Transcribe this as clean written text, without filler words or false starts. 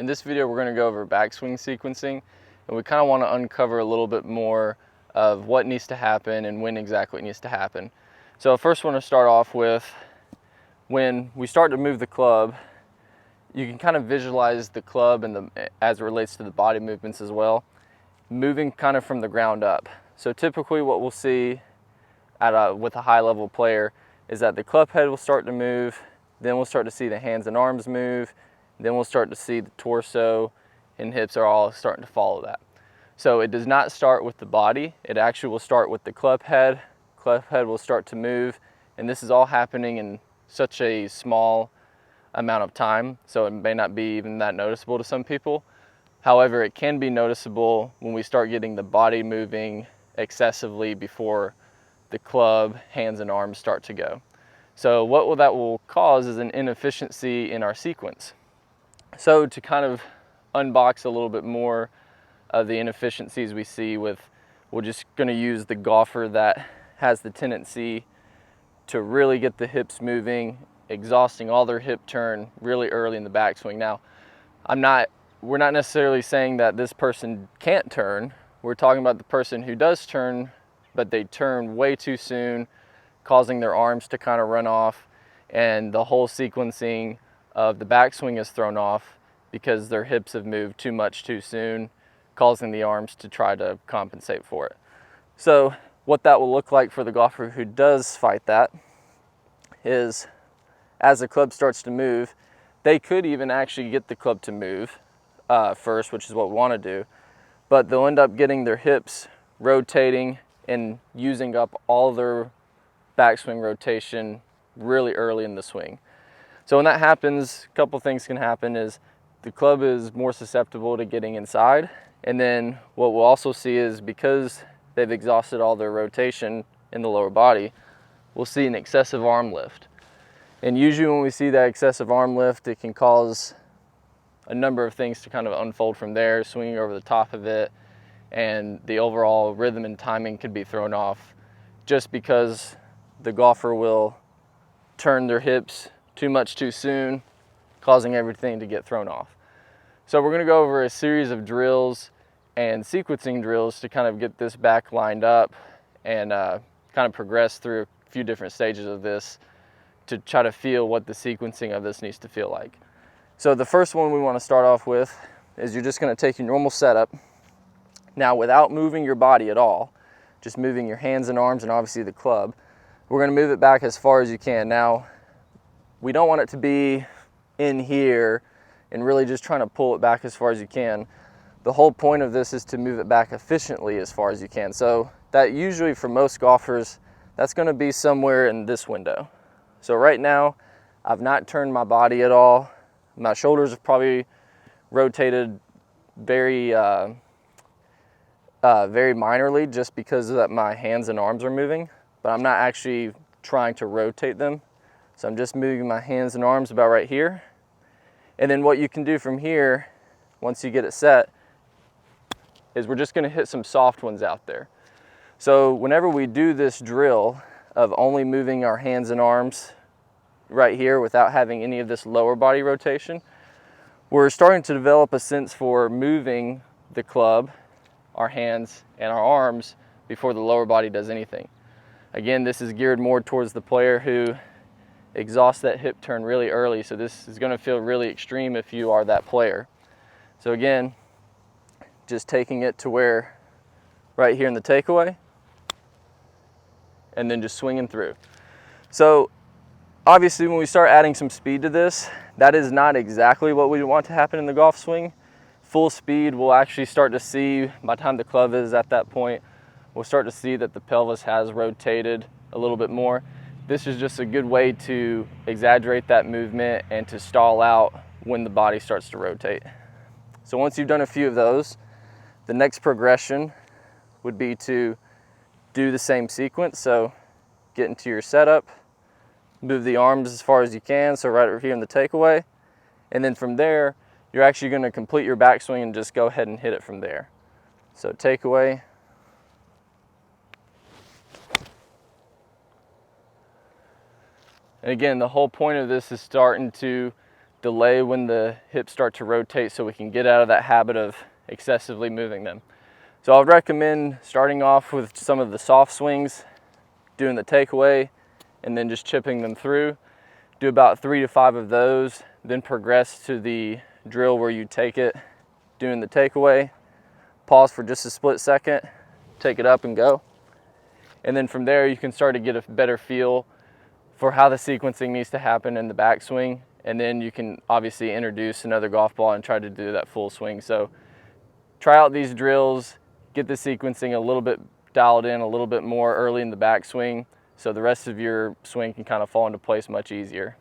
In this video, we're going to go over backswing sequencing, and we kind of want to uncover a little bit more of what needs to happen and when exactly it needs to happen. So first, I want to start off with when we start to move the club, you can kind of visualize the club and as it relates to the body movements as well, moving kind of from the ground up. So typically what we'll see with a high level player is that the club head will start to move, then we'll start to see the hands and arms move, then we'll start to see the torso and hips are all starting to follow that. So it does not start with the body, it actually will start with the club head. Club head will start to move, and this is all happening in such a small amount of time, so it may not be even that noticeable to some people. However, it can be noticeable when we start getting the body moving excessively before the club, hands, and arms start to go. So what that will cause is an inefficiency in our sequence. So to kind of unbox a little bit more of the inefficiencies we see we're just going to use the golfer that has the tendency to really get the hips moving, exhausting all their hip turn really early in the backswing. Now, we're not necessarily saying that this person can't turn. We're talking about the person who does turn, but they turn way too soon, causing their arms to kind of run off, and the whole sequencing of the backswing is thrown off because their hips have moved too much too soon, causing the arms to try to compensate for it. So what that will look like for the golfer who does fight that is, as the club starts to move, they could even actually get the club to move first, which is what we want to do, but they'll end up getting their hips rotating and using up all their backswing rotation really early in the swing. So when that happens, a couple things can happen. Is the club is more susceptible to getting inside, and then what we'll also see is because they've exhausted all their rotation in the lower body, we'll see an excessive arm lift. And usually when we see that excessive arm lift, it can cause a number of things to kind of unfold from there, swinging over the top of it, and the overall rhythm and timing could be thrown off just because the golfer will turn their hips too much too soon, causing everything to get thrown off. So we're going to go over a series of drills and sequencing drills to kind of get this back lined up and kind of progress through a few different stages of this to try to feel what the sequencing of this needs to feel like. So the first one we want to start off with is you're just going to take your normal setup. Now, without moving your body at all, just moving your hands and arms and obviously the club, we're going to move it back as far as you can. Now, we don't want it to be in here and really just trying to pull it back as far as you can. The whole point of this is to move it back efficiently as far as you can. So that usually for most golfers, that's going to be somewhere in this window. So right now, I've not turned my body at all. My shoulders have probably rotated very minorly just because of that my hands and arms are moving, but I'm not actually trying to rotate them. So I'm just moving my hands and arms about right here. And then what you can do from here, once you get it set, is we're just going to hit some soft ones out there. So whenever we do this drill of only moving our hands and arms right here without having any of this lower body rotation, we're starting to develop a sense for moving the club, our hands, and our arms before the lower body does anything. Again, this is geared more towards the player who exhausts that hip turn really early, so this is going to feel really extreme if you are that player. So again, just taking it to where right here in the takeaway, and then just swinging through. So obviously when we start adding some speed to this, that is not exactly what we want to happen in the golf swing. Full speed, we'll actually start to see, by the time the club is at that point, we'll start to see that the pelvis has rotated a little bit more. This is just a good way to exaggerate that movement and to stall out when the body starts to rotate. So once you've done a few of those, the next progression would be to do the same sequence. So get into your setup, move the arms as far as you can, so right over here in the takeaway, and then from there, you're actually going to complete your backswing and just go ahead and hit it from there. So takeaway, and again, the whole point of this is starting to delay when the hips start to rotate so we can get out of that habit of excessively moving them. So I would recommend starting off with some of the soft swings, doing the takeaway, and then just chipping them through. Do about 3 to 5 of those, then progress to the drill where you take it, doing the takeaway, pause for just a split second, take it up and go. And then from there you can start to get a better feel for how the sequencing needs to happen in the backswing, and then you can obviously introduce another golf ball and try to do that full swing. So try out these drills, get the sequencing a little bit dialed in a little bit more early in the backswing so the rest of your swing can kind of fall into place much easier.